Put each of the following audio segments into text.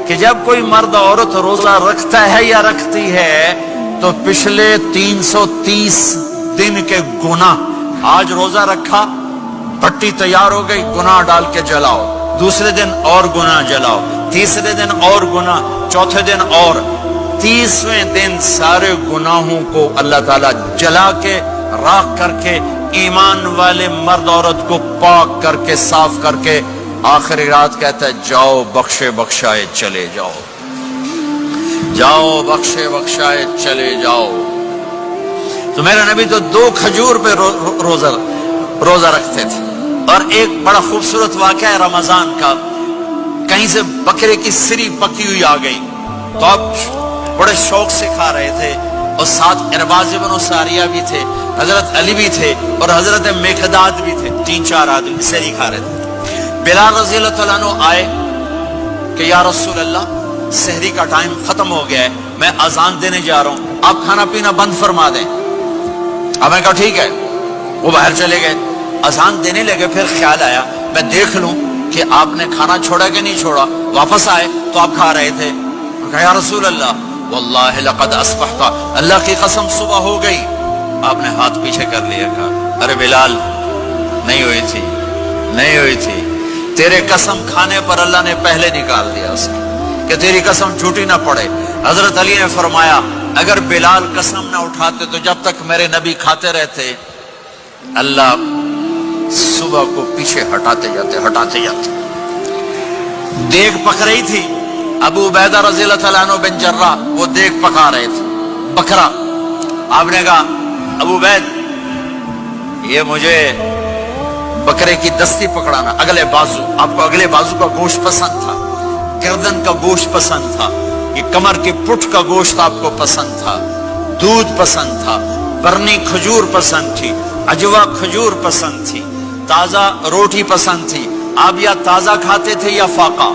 کہ جب کوئی مرد عورت روزہ رکھتا ہے یا رکھتی ہے تو پچھلے 330 دن کے گناہ، آج روزہ رکھا، پٹی تیار ہو گئی، گناہ ڈال کے جلاؤ، دوسرے دن اور گناہ جلاؤ، تیسرے دن اور گناہ، چوتھے دن اور، 30ویں دن سارے گناہوں کو اللہ تعالیٰ جلا کے راکھ کر کے ایمان والے مرد عورت کو پاک کر کے صاف کر کے آخری رات کہتا ہے جاؤ بخشے بخشائے چلے جاؤ، جاؤ بخشے بخشائے چلے جاؤ۔ تو میرا نبی تو 2 کھجور پہ روزہ رکھتے تھے۔ اور ایک بڑا خوبصورت واقعہ ہے رمضان کا، کہیں سے بکرے کی سری پکی ہوئی آ گئی تو آپ بڑے شوق سے کھا رہے تھے، اور ساتھ ارباز بن ساریہ بھی تھے، حضرت علی بھی تھے اور حضرت مقداد بھی تھے، 3-4 آدمی سری کھا رہے تھے۔ بلال رضی اللہ تعالیٰ عنہ آئے کہ یا رسول اللہ سحری کا ٹائم ختم ہو گیا ہے، میں اذان دینے جا رہا ہوں، آپ کھانا پینا بند فرما دیں۔ اب میں کہا ٹھیک ہے، وہ باہر چلے گئے، اذان دینے لگے، پھر خیال آیا میں دیکھ لوں کہ آپ نے کھانا چھوڑا کہ نہیں چھوڑا۔ واپس آئے تو آپ کھا رہے تھے، کہا یا رسول اللہ واللہ لقد اصبحت، اللہ کی قسم صبح ہو گئی۔ آپ نے ہاتھ پیچھے کر لیا، کہا ارے بلال نہیں ہوئی تھی، نہیں ہوئی تھی، تیرے قسم کھانے پر اللہ نے پہلے نکال دیا اس کہ تیری قسم جھوٹی نہ پڑے۔ حضرت علی نے فرمایا اگر بلال قسم نہ اٹھاتے تو جب تک میرے نبی کھاتے رہتے اللہ صبح کو پیچھے ہٹاتے جاتے۔ دیگ پک رہی تھی، ابو عبیدہ رضی اللہ تعالیٰ عنہ بن جراح وہ دیگ پکا رہے تھے، بکرا۔ آپ نے کہا ابو عبید یہ مجھے بکرے کی دستی پکڑانا، اگلے بازو، آپ کو اگلے بازو کا گوشت پسند تھا، گردن کا گوشت پسند تھا، یہ کمر کی پٹھ کا گوشت آپ کو پسند تھا، دودھ پسند تھا، برنی کھجور پسند تھی، عجوا کھجور پسند تھی، تازہ روٹی پسند تھی۔ آپ یا تازہ کھاتے تھے یا فاقہ،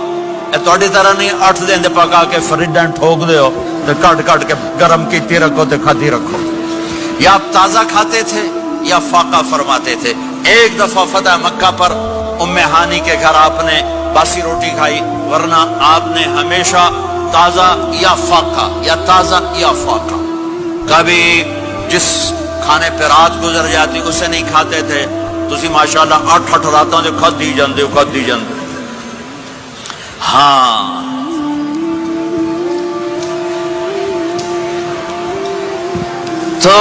توڑی طرح نہیں 8 دن دے پکا کے فریڈن ٹھوک دے ہو تو کٹ کے گرم کیتی رکھو تو کھاتی رکھو، یا آپ تازہ کھاتے تھے یا فاقہ فرماتے تھے۔ ایک دفعہ فتح مکہ پر ام ہانی کے گھر آپ نے باسی روٹی کھائی، ورنہ آپ نے ہمیشہ تازہ یا فاقہ یا تازہ یا فاقہ، کبھی جس کھانے پہ رات گزر جاتی اسے نہیں کھاتے تھے۔ تسی ماشاءاللہ 8 راتوں سے کھدی جاندے ہو۔ ہاں تو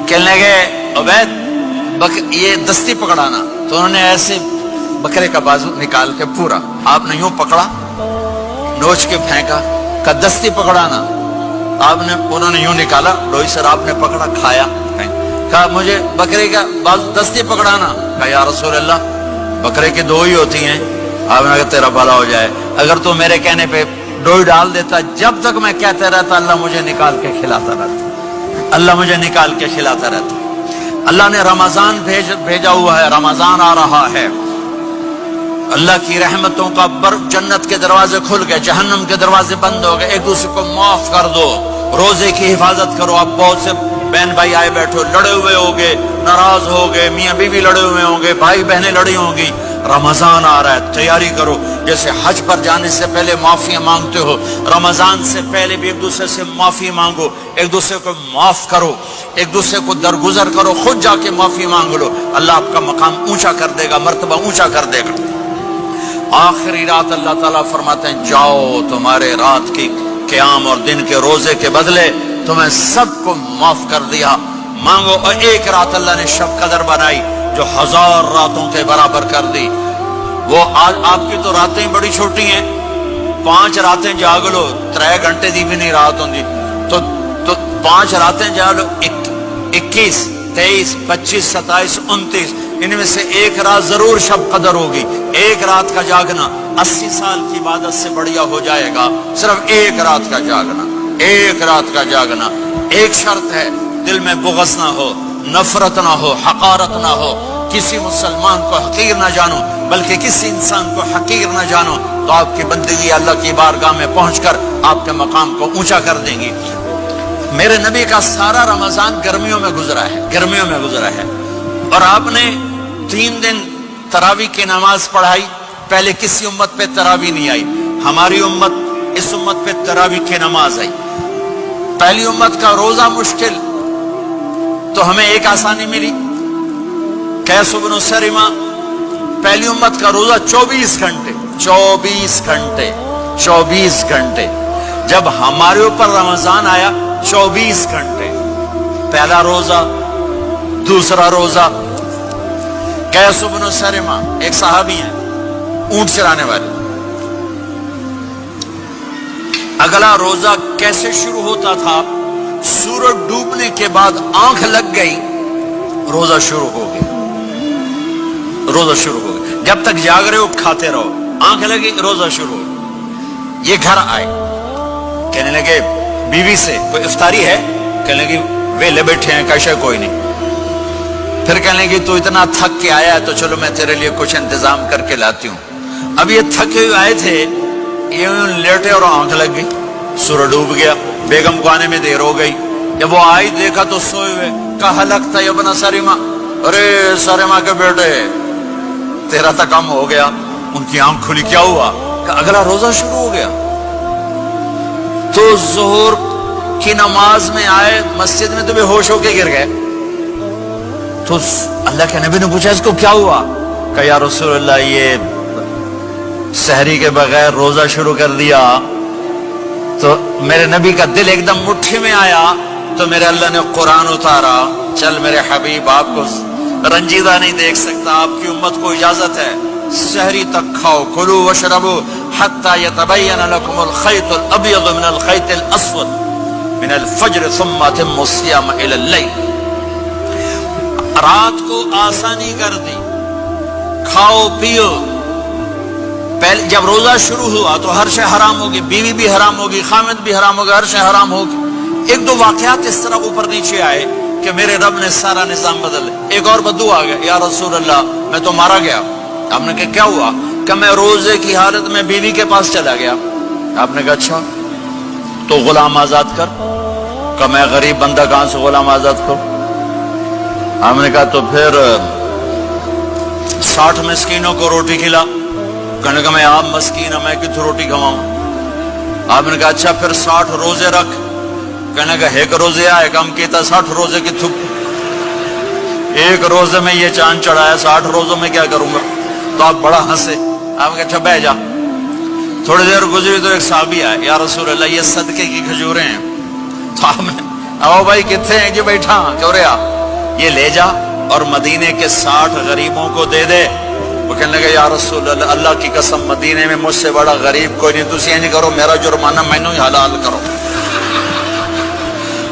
کہنے لگے عبید یہ دستی پکڑانا، تو انہوں نے ایسے بکرے کا بازو نکال کے پورا آپ نے یوں پکڑا، نوچ کے پھینکا، کہ دستی پکڑانا، انہوں نے یوں نکالا، ڈوئی سر آپ نے پکڑا، کھایا، کہا مجھے بکرے کا بازو دستی پکڑانا، کہا یا رسول اللہ بکرے کی 2 ہی ہوتی ہیں۔ آپ نے کہا تیرا بھلا ہو جائے، اگر تو میرے کہنے پہ ڈوئی ڈال دیتا، جب تک میں کہتے رہتا اللہ مجھے نکال کے کھلاتا رہتا، اللہ مجھے نکال کے کھلاتا رہتا۔ اللہ نے رمضان بھیجا ہوا ہے، رمضان آ رہا ہے، اللہ کی رحمتوں کا جنت کے دروازے کھل گئے، جہنم کے دروازے بند ہو گئے، ایک دوسرے کو معاف کر دو، روزے کی حفاظت کرو۔ اب بہت سے بہن بھائی آئے بیٹھو، لڑے ہوئے ہوگے، ناراض ہوگے، میاں بیوی لڑے ہوئے ہوں گے، بھائی بہنیں لڑی ہوں گی، رمضان آ رہا ہے، تیاری کرو۔ جیسے حج پر جانے سے پہلے معافی مانگتے ہو، رمضان سے پہلے بھی ایک دوسرے سے معافی مانگو، ایک دوسرے کو معاف کرو، ایک دوسرے کو درگزر کرو، خود جا کے معافی مانگ لو، اللہ آپ کا مقام اونچا کر دے گا، مرتبہ اونچا کر دے گا۔ آخری رات اللہ تعالیٰ فرماتے ہیں جاؤ، تمہارے رات کی قیام اور دن کے روزے کے بدلے تمہیں سب کو معاف کر دیا، مانگو۔ اور ایک رات اللہ نے شب قدر بنائی جو 1000 راتوں کے برابر کر دی۔ وہ آج آپ کی تو راتیں بڑی چھوٹی ہیں، 5 راتیں جاگ لو، 3 گھنٹے دی بھی نہیں رات ہوندی، تو 5 راتیں جاگ لو، 21 23 25 27 29، ان میں سے ایک رات ضرور شب قدر ہوگی۔ ایک رات کا جاگنا 80 سال کی عبادت سے بڑھیا ہو جائے گا، صرف ایک رات کا جاگنا، ایک رات کا جاگنا۔ ایک شرط ہے، دل میں بغض نہ ہو، نفرت نہ ہو، حقارت نہ ہو، کسی مسلمان کو حقیر نہ جانو، بلکہ کسی انسان کو حقیر نہ جانو، تو آپ کی بندگی اللہ کی بارگاہ میں پہنچ کر آپ کے مقام کو اونچا کر دیں گی۔ میرے نبی کا سارا رمضان گرمیوں میں گزرا ہے، اور آپ نے 3 دن تراویح کی نماز پڑھائی، پہلے کسی امت پہ تراویح نہیں آئی، ہماری امت اس امت پہ تراویح کی نماز آئی. پہلی امت کا روزہ مشکل تو ہمیں ایک آسانی ملی. قیس بن سرمہ پہلی امت کا روزہ 24 گھنٹے 24 گھنٹے 24 گھنٹے. جب ہمارے اوپر رمضان آیا 24 گھنٹے. پہلا روزہ دوسرا روزہ. قیس بن سرمہ ایک صحابی ہیں اونٹ چرانے والے. اگلا روزہ کیسے شروع ہوتا تھا؟ سورج ڈوبنے کے بعد آنکھ لگ گئی روزہ شروع ہو گیا. روزہ شروع ہو گیا. جب تک جاگ رہے ہو کھاتے رہو. آنکھ لگی روزہ شروع ہو گیا. یہ گھر آئے کہنے لگے بیوی سے کوئی افطاری ہے؟ کہنے لگے ویلے بیٹھے ہیں کیسے کوئی نہیں. پھر کہنے لگے تو اتنا تھک کے آیا ہے تو چلو میں تیرے لیے کچھ انتظام کر کے لاتی ہوں. اب یہ تھکے ہوئے آئے تھے یہ لیٹے اور آنکھ لگ گئی. سورج ڈوب گیا. بیگم کو آنے میں دیر ہو گئی. جب وہ آئی دیکھا تو سوئے ہوئے. کہا لگتا ہے ابن سرمہ. ارے سرمہ کے بیٹے تیرا تو کم ہو گیا. ان کی آنکھ کھلی. کیا ہوا؟ کہ اگلا روزہ شروع ہو گیا. تو ظہر کی نماز میں آئے مسجد میں تو بے ہوش ہو کے گر گئے. تو اللہ کے نبی نے پوچھا اس کو کیا ہوا؟ کہ یا رسول اللہ یہ سحری کے بغیر روزہ شروع کر دیا. تو میرے نبی کا دل ایک دم مٹھی میں آیا. تو میرے اللہ نے قرآن اتارا. چل میرے حبیب آپ کو رنجیدہ نہیں دیکھ سکتا. آپ کی امت کو اجازت ہے سحری تک کھاؤ. کلوا واشربوا حتی یتبین لکم الخیط الابیض من الخیط الاسود من الفجر ثم اتموا الصیام الی اللیل. رات کو آسانی کر دی. کھاؤ پیو. پہلے جب روزہ شروع ہوا تو ہر شے حرام ہوگی. بیوی بھی حرام ہوگی, خامد بھی حرام ہوگا, ہر شے حرام ہوگی. ایک دو واقعات اس طرح اوپر نیچے آئے کہ میرے رب نے سارا نظام بدل. ایک اور بدو آ گیا. یا رسول اللہ میں تو مارا گیا. آپ نے کہا کیا ہوا؟ کہ میں روزے کی حالت میں بیوی کے پاس چلا گیا. آپ نے کہا اچھا تو غلام آزاد کر. کہ میں غریب بندہ کہاں سے غلام آزاد کروں؟ آپ نے کہا تو پھر 60 مسکینوں کو روٹی کھلا. کہنے کا میں آپ مسکین ہوں میں کتوں روٹی کھواؤں؟ آپ نے کہا اچھا پھر 60 روزے رکھ. کہنے کا ایک روزے آئے کم کیتا 60 روزے کی تھک. ایک روزے میں یہ چاند چڑھایا 60 روزوں میں کیا کروں گا؟ تو آپ بڑا ہنسے. آپ نے کہا اچھا بہ جا. تھوڑی دیر گزری تو ایک صحابی آئے. یا رسول اللہ یہ صدقے کی کھجوریں ہیں. تو آپ نے آؤ بھائی کتنے ہیں؟ جی بیٹھا. کیوں رہے آپ یہ لے جا اور مدینے کے 60 غریبوں کو دے دے. وہ کہنے لگا یا رسول اللہ اللہ کی قسم مدینے میں مجھ سے بڑا غریب کوئی نہیں. تسی نہیں کرو میرا جرمانہ مینوں ہی حلال کرو.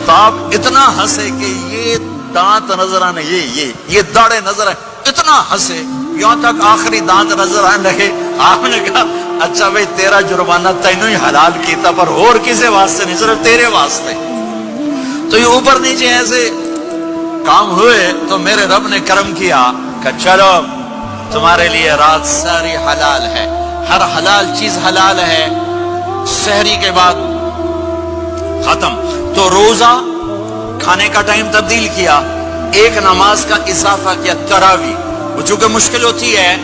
تو آپ اتنا ہنسے کہ یہ دانت نظر آنے یہ داڑے نظر آئے. اتنا ہنسے یہاں تک آخری دانت نظر آنے لگے. آپ نے کہا اچھا بھائی تیرا جرمانہ تینوں ہی حلال کیتا پر اور کسی واسطے نہیں صرف تیرے واسطے. تو یہ اوپر نیچے ایسے کام ہوئے تو میرے رب نے کرم کیا کہ چلو تمہارے لیے رات ساری حلال ہے. ہر حلال چیز حلال ہے. سحری کے بعد ختم. تو روزہ کھانے کا ٹائم تبدیل کیا. ایک نماز کا اضافہ کیا تراویح. وہ چونکہ مشکل ہوتی ہے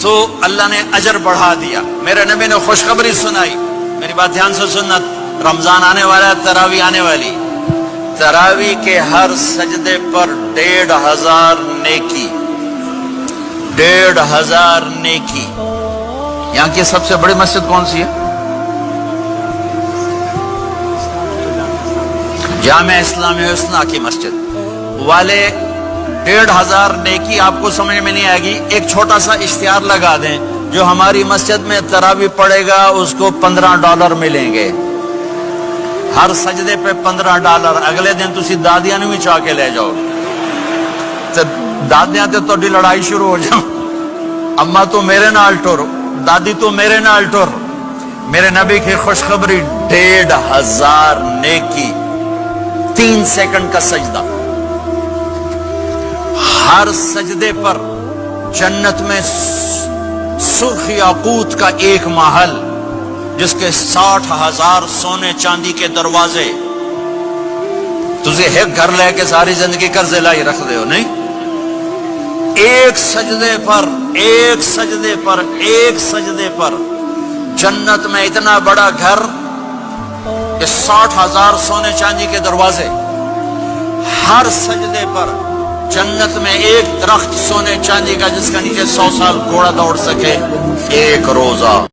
تو اللہ نے اجر بڑھا دیا. میرے نبی نے خوشخبری سنائی. میری بات دھیان سے سننا. رمضان آنے والا ہے, تراویح آنے والی. تراویح کے ہر سجدے پر 1500 نیکی. 1500 نیکی. یہاں کی سب سے بڑی مسجد کون سی ہے؟ جامعہ اسلامی حسنہ کی مسجد والے. 1500 نیکی آپ کو سمجھ میں نہیں آئے گی. ایک چھوٹا سا اشتہار لگا دیں جو ہماری مسجد میں تراویح پڑے گا اس کو $15 ملیں گے. ہر سجدے پہ $15. اگلے دن تسی دادیاں نو بھی چاہ کے لے جاؤ. دادیاں تے تہاڈی لڑائی شروع ہو جاؤ. اما تو میرے نال ٹر, دادی تو میرے نال ٹر. میرے نبی کی خوشخبری 1500 نیکی. 3 سیکنڈ کا سجدہ. ہر سجدے پر جنت میں سرخ یاقوت کا ایک محل جس کے 60,000 سونے چاندی کے دروازے. تجھے ایک گھر لے کے ساری زندگی قرضے لائی رکھ دے ہو نہیں. ایک سجدے پر جنت میں اتنا بڑا گھر کہ 60,000 سونے چاندی کے دروازے، ہر سجدے پر جنت میں ایک درخت سونے چاندی کا جس کا نیچے 100 سال گھوڑا دوڑ سکے، ایک روزہ